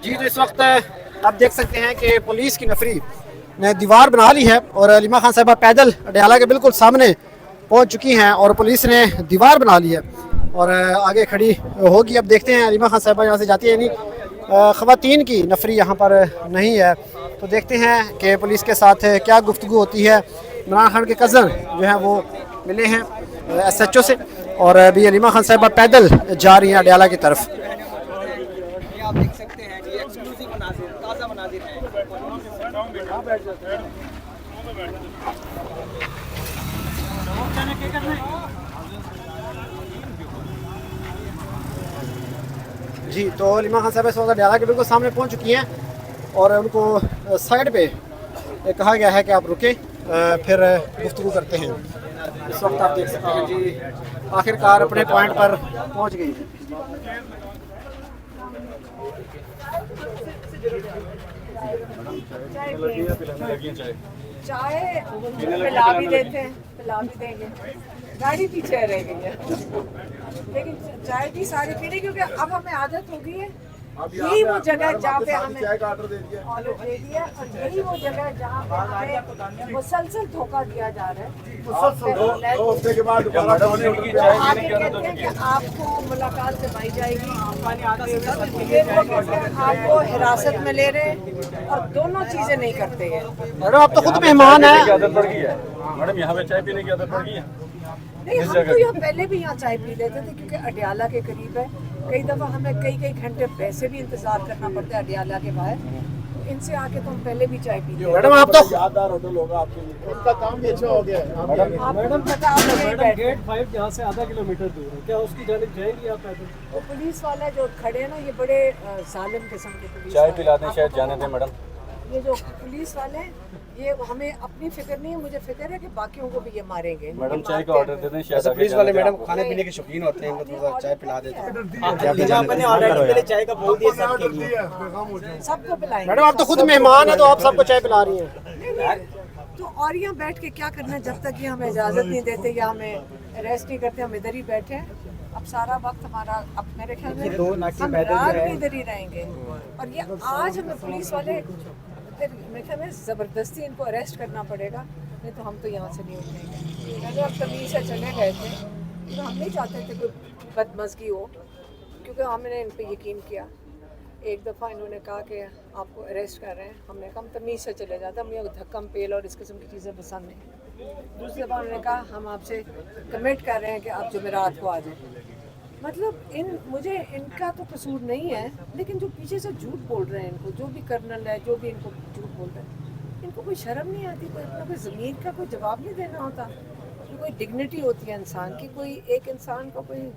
जी, तो इस वक्त आप देख सकते हैं कि पुलिस की नफरी ने दीवार बना ली है और अलीमा खान साहिबा पैदल अडयाला के बिल्कुल सामने पहुंच चुकी हैं और पुलिस ने दीवार बना ली है और आगे खड़ी होगी। अब देखते हैं अलीमा खान साहिबा यहाँ से जाती है नहीं, ख़वातीन की नफरी यहाँ पर नहीं है, तो देखते हैं कि पुलिस के साथ क्या गुफ्तगू होती है। इमरान खान के कज़न जो हैं वो मिले हैं SHO से और अभी अलीमा खान साहिबा पैदल जा रही हैं अडयाला की तरफ। आप देख सकते हैं कि एक्सक्लूसिव मनाजिर, ताज़ा मनाजिर हैं। जी, तो अलीमा खान साहब इस वक्त अडयाला के बिल्कुल सामने पहुंच चुकी हैं और उनको साइड पे कहा गया है कि आप रुके, फिर गुफ्तगू करते हैं। इस वक्त आप देख सकते हैं जी आखिरकार अपने पॉइंट पर पहुंच गई। चाय पिला भी देते हैं, पिला भी देंगे। गाड़ी पीछे रह गई है, लेकिन चाय भी सारी पीने, क्योंकि अब हमें आदत हो गई है। यही वो जगह जहाँ पे हमें ऑर्डर दे दिया और यही वो जगह जहाँ पे हमें मुसलसल धोखा दिया जा रहा है। के बाद आगे कहते हैं कि आपको मुलाकात करवाई जाएगी, आपको हिरासत में ले रहे हैं और दोनों चीजें नहीं करते हैं। मैडम आप तो खुद मेहमान हैं। मैडम यहाँ पे चाय पीने की आदत पड़ गई है। नहीं, हम तो यहाँ पहले भी यहाँ चाय पी लेते थे, क्योंकि अडयाला के करीब है। कई दफ़ा हमें कई घंटे वैसे भी इंतज़ार करना पड़ता है अडयाला के बाहर, तो इनसे आके तो हम पहले भी चाय पी लेते। मैडम आप तो यादगार होटल होगा आपके लिए, उनका काम भी अच्छा हो गया है। मैडम पता आप यहीं बैठे। गेट 5 यहाँ से आधा किलोमीटर दूर है, क्या उसकी जानिब जाएंगी आप पैदल? वो पुलिस वाला जो खड़े हैं ना, ये बड़े जालिम किस्म के पुलिस चाय वाले। पिला दें, शायद जाने दें मैडम। ये जो पुलिस वाले हैं, ये हमें अपनी फिक्र नहीं है, मुझे फिक्र है कि बाकियों को भी ये मारेंगे। मैडम चाय का ऑर्डर दे दें, शायद पुलिस वाले मैडम खाने पीने के शौकीन होते हैं, इनको थोड़ा चाय पिला देते हैं। आपने ऑलरेडी पहले चाय का बोल दिया सबके लिए, सबको पिलाएंगे। मैडम आप तो खुद मेहमान हैं, तो आप सबको चाय पिला रही हैं। तो और यहाँ बैठ के क्या करना है, जब तक ये हमें इजाज़त नहीं देते या हमें अरेस्ट नहीं करते, हम इधर ही बैठे हैं। अब सारा वक्त हमारा, अब मेरे ख्याल में हम रात भी इधर ही रहेंगे। और ये आज हमें पुलिस वाले, मेरे ख्याल में ज़बरदस्ती इनको अरेस्ट करना पड़ेगा, नहीं तो हम तो यहाँ से नहीं उठेंगे। पहले अब तमीज़ से चले गए थे, तो हम नहीं चाहते थे कोई बदमज़गी हो, क्योंकि हमने इन पर यकीन किया। एक दफ़ा इन्होंने कहा कि आपको अरेस्ट कर रहे हैं, हमने कहा हम तमीज़ से चले जाते, हमें धक्कम पेल और इस किस्म की चीज़ें पसंद नहीं। दूसरी दफ़ा उन्होंने कहा हम आपसे कमिट कर रहे हैं कि आप जुमेरात को आ जाएं। मतलब मुझे इनका तो कसूर नहीं है, लेकिन जो पीछे से झूठ बोल रहे हैं, इनको जो भी कर्नल है, जो भी इनको झूठ बोल रहे हैं, इनको कोई शर्म नहीं आती, कोई अपना कोई ज़मीर का कोई जवाब नहीं देना होता। कोई डिग्निटी होती है इंसान की, कोई एक इंसान का कोई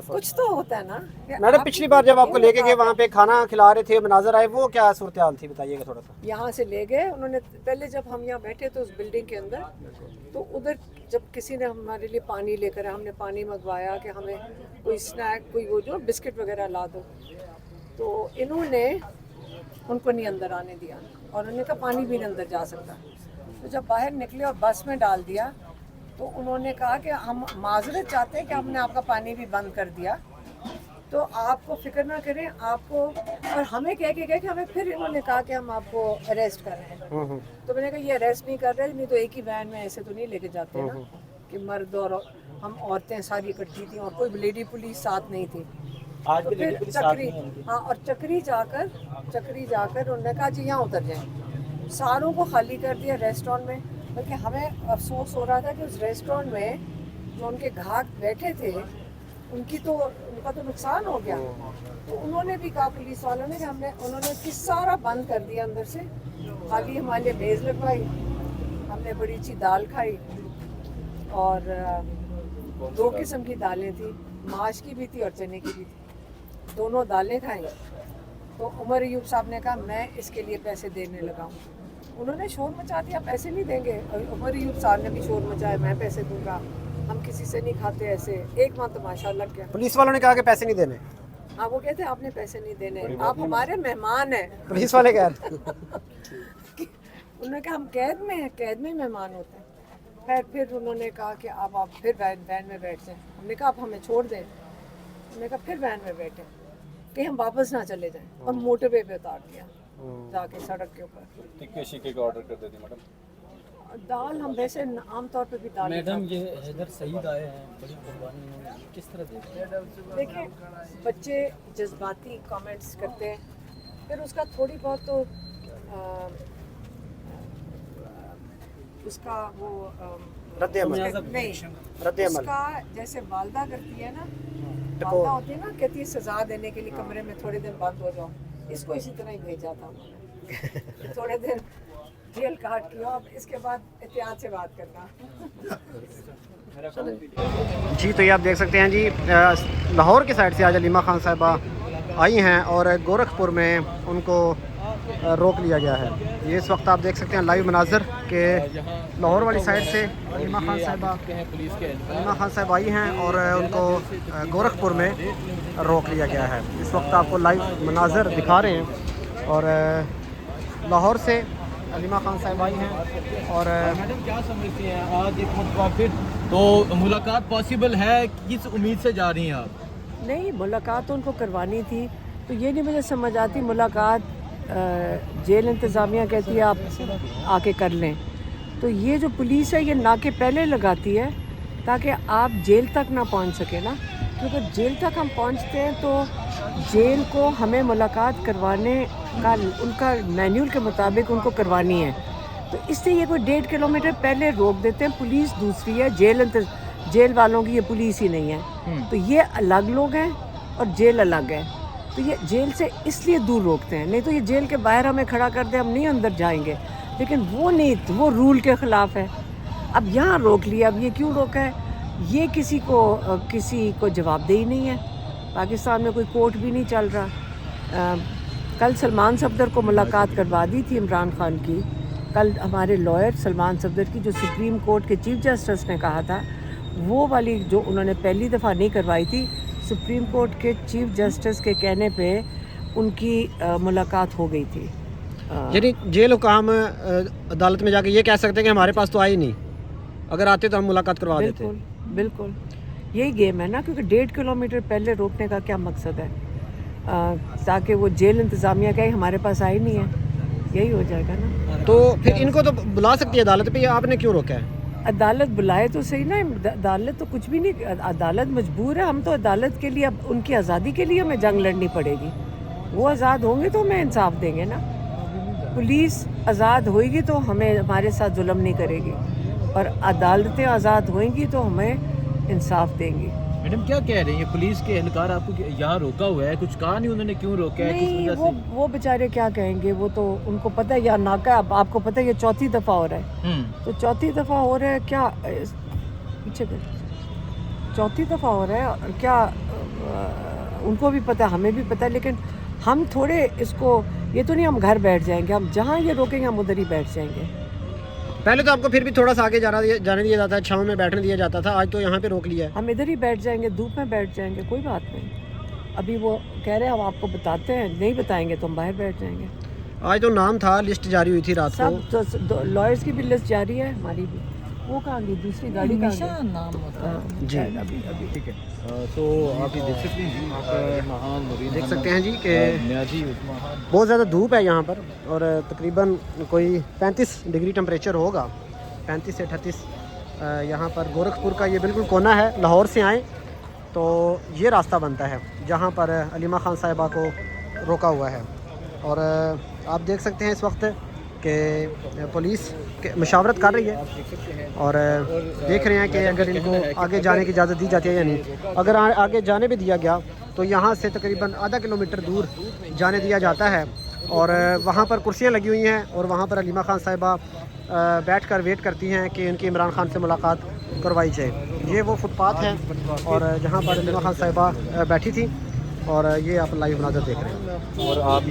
कुछ तो होता है ना। मैडम पिछली बार जब आपको लेके गए वहाँ पे खाना खिला रहे थे, मनाजर आए, वो क्या सूरत हाल थी, बताइएगा थोड़ा सा। यहाँ से ले गए उन्होंने, पहले जब हम यहाँ बैठे थे उस बिल्डिंग के अंदर, तो उधर जब किसी ने हमारे लिए पानी लेकर, हमने पानी मंगवाया कि हमें कोई स्नैक, कोई वो जो बिस्किट वगैरह ला दो, तो इन्होंने उनको नहीं अंदर आने दिया और उन्होंने कहा पानी भी नहीं अंदर जा सकता। तो जब बाहर निकले और बस में डाल दिया, तो उन्होंने कहा कि हम माजरत चाहते हैं कि हमने आपका पानी भी बंद कर दिया, तो आपको फिक्र ना करें, आपको। और हमें कह के गए कि हमें फिर इन्होंने कहा कि हम आपको अरेस्ट कर रहे हैं। तो मैंने कहा ये अरेस्ट नहीं कर रहे, नहीं तो एक ही वैन में ऐसे तो नहीं लेके जाते ना कि मर्द और हम औरतें सारी इकट्ठी थी और कोई लेडी पुलिस साथ नहीं थी। आज तो भी फिर लेडी चक्री, हाँ, और चक्री जाकर उन्होंने कहा जी यहाँ उतर जाएं। सारों को खाली कर दिया रेस्टोरेंट में, बल्कि हमें अफसोस हो रहा था कि उस रेस्टोरेंट में जो उनके ग्राहक बैठे थे उनका तो नुकसान हो गया। तो उन्होंने भी कहा पुलिस वालों ने कि उन्होंने उसकी सारा बंद कर दिया अंदर से, खाली हमारे लिए मेज़ लगवाई, हमने बड़ी अच्छी दाल खाई और 2 किस्म की दालें थी, माश की भी थी और चने की भी थी, दोनों दालें खाई। तो उमर अयूब साहब ने कहा मैं इसके लिए पैसे देने लगा हूँ। उन्होंने शोर मचा दिया, पैसे नहीं देंगे। उमर अयूब साहब ने भी शोर मचाया, मैं पैसे दूंगा, हम किसी से नहीं खाते ऐसे। एक वहाँ तमाशा लग गया। पुलिस वालों ने कहा कि पैसे नहीं देने। हाँ, वो कहते हैं आपने पैसे नहीं देने, आप हमारे मेहमान हैं। पुलिस वाले कह रहे उन्होंने कहा हम कैद में हैं, कैद में मेहमान होते हैं। फिर उन्होंने कहा कि अब आप फिर वैन में बैठ जाएं। हमने कहा आप हमें छोड़ दें। हमने कहा फिर वैन में बैठे। कि हम वापस ना चले जाएं, और मोटरवे पे उतार दिया जाके सड़क के ऊपर। टिक्के शिक्के का ऑर्डर कर देती मैडम। दाल हम वैसे आमतौर पे भी दाल ही खाते ये हैदर सईद आए हैं, बड़ी कुर्बानी है, किस तरह देखते हैं? हैं। देखिए, बच्चे जज्बाती कमेंट्स करते हैं, फिर उसका थोड़ी बहुत तो उसका वो रद्द-ए-अमल। नहीं, रद्द-ए-अमल। उसका जैसे वालदा करती है ना, वालदा होती है ना, कहती है सजा देने के लिए कमरे में थोड़े दिन बंद हो जाओ, इसको इसी तरह ही भेजा था उन्होंने। थोड़े दिन जेल काट किया, अब इसके बाद एहतियात से बात करना। जी, तो ये आप देख सकते हैं जी, लाहौर की साइड से आज अलीमा खान साहिबा आई हैं और गोरखपुर में उनको रोक लिया गया है। ये इस वक्त आप देख सकते हैं लाइव मनाजर के लाहौर वाली साइड से अलीमा खान साहिबा आई हैं और उनको गोरखपुर में रोक लिया गया है। इस वक्त आपको लाइव मनाजर दिखा रहे हैं और लाहौर से अलीमा खान साहिबा आई हैं और मैडम क्या समझती हैं आज एक मरतबा फिर तो मुलाकात पॉसिबल है, किस उम्मीद से जा रही हैं आप? नहीं, मुलाकात तो उनको करवानी थी, तो ये नहीं मुझे समझ आती मुलाकात जेल इंतज़ामिया कहती है आप आके कर लें, तो ये जो पुलिस है ये नाके पहले लगाती है ताकि आप जेल तक ना पहुंच सके ना, क्योंकि जेल तक हम पहुंचते हैं तो जेल को हमें मुलाकात करवाने का उनका मैन्यूल के मुताबिक उनको करवानी है, तो इससे ये कोई 1.5 किलोमीटर पहले रोक देते हैं। पुलिस दूसरी है, जेल वालों की ये पुलिस ही नहीं है, तो ये अलग लोग हैं और जेल अलग है, तो ये जेल से इसलिए दूर रोकते हैं, नहीं तो ये जेल के बाहर हमें खड़ा कर दे हम नहीं अंदर जाएंगे, लेकिन वो नहीं, वो रूल के ख़िलाफ़ है। अब यहाँ रोक लिया, अब ये क्यों रोका है, ये किसी को जवाबदेही नहीं है। पाकिस्तान में कोई कोर्ट भी नहीं चल रहा। कल सलमान सफदर को मुलाकात करवा दी थी इमरान खान की, कल हमारे लॉयर सलमान सफदर की जो सुप्रीम कोर्ट के चीफ जस्टिस ने कहा था वो वाली जो उन्होंने पहली दफ़ा नहीं करवाई थी, सुप्रीम कोर्ट के चीफ जस्टिस के कहने पे उनकी मुलाकात हो गई थी। यानी जेल हुकाम अदालत में जाके ये कह सकते हैं कि हमारे पास तो आई नहीं, अगर आते तो हम मुलाकात करवा देते। बिल्कुल बिल्कुल, यही गेम है ना, क्योंकि 1.5 किलोमीटर पहले रोकने का क्या मकसद है, ताकि वो जेल इंतज़ामिया का हमारे पास आई नहीं है, यही हो जाएगा ना। तो फिर इनको तो बुला सकती है अदालत पे, ये आपने क्यों रोका है? अदालत बुलाए तो सही ना, अदालत तो कुछ भी नहीं, अदालत मजबूर है, हम तो अदालत के लिए, अब उनकी आज़ादी के लिए हमें जंग लड़नी पड़ेगी। वो आज़ाद होंगे तो हमें इंसाफ देंगे ना, पुलिस आज़ाद होएगी तो हमें हमारे साथ जुल्म नहीं करेगी, और अदालतें आज़ाद होएंगी तो हमें इंसाफ देंगी। मैडम क्या कह रही हैं पुलिस के एहलकार, आपको यहाँ रोका हुआ है, कुछ कहा नहीं उन्होंने क्यों रोका है, किस नहीं, वजह से? वो बेचारे क्या कहेंगे, वो तो उनको पता है, या नाका, आपको पता है ये 4थी दफ़ा हो रहा है, तो 4थी दफ़ा हो रहा है क्या, पीछे 4थी दफ़ा हो रहा है, और क्या उनको भी पता है, हमें भी पता है, लेकिन हम थोड़े इसको, ये तो नहीं हम घर बैठ जाएंगे, हम जहाँ ये रोकेंगे हम उधर ही बैठ जाएंगे। पहले तो आपको फिर भी थोड़ा सा आगे जाने दिया जाता है, छाँव में बैठने दिया जाता था, आज तो यहाँ पे रोक लिया है। हम इधर ही बैठ जाएंगे, धूप में बैठ जाएंगे, कोई बात नहीं। अभी वो कह रहे हैं हम आपको बताते हैं, नहीं बताएंगे तो हम बाहर बैठ जाएंगे। आज तो नाम था, लिस्ट जारी हुई थी रात को। सब लॉयर्स की भी लिस्ट जारी है, हमारी भी। वो कहाँ गई, दूसरी गाड़ी कहाँ गई? नाम जी अभी ठीक है, तो आप ये देख सकते हैं देख सकते हैं जी कि बहुत ज़्यादा धूप है यहाँ पर, और तकरीबन कोई 35 डिग्री टेम्परेचर होगा, 35 से 38 यहाँ पर। गोरखपुर का ये बिल्कुल कोना है, लाहौर से आएँ तो ये रास्ता बनता है जहाँ पर अलीमा खान साहिबा को रोका हुआ है, और आप देख सकते हैं इस वक्त कि पुलिस मशावरत कर रही है और देख रहे हैं कि अगर इनको आगे जाने की इजाज़त दी जाती है या नहीं। अगर आगे जाने भी दिया गया तो यहाँ से तकरीबन आधा किलोमीटर दूर जाने दिया जाता है, और वहाँ पर कुर्सियाँ लगी हुई हैं और वहाँ पर अलीमा खान साहिबा बैठकर वेट करती हैं कि इनकी इमरान खान से मुलाकात करवाई जाए। ये वो फुटपाथ है और जहाँ पर अलीमा खान साहिबा बैठी थी, और ये आप लाइव मनाज़र देख रहे हैं। और आप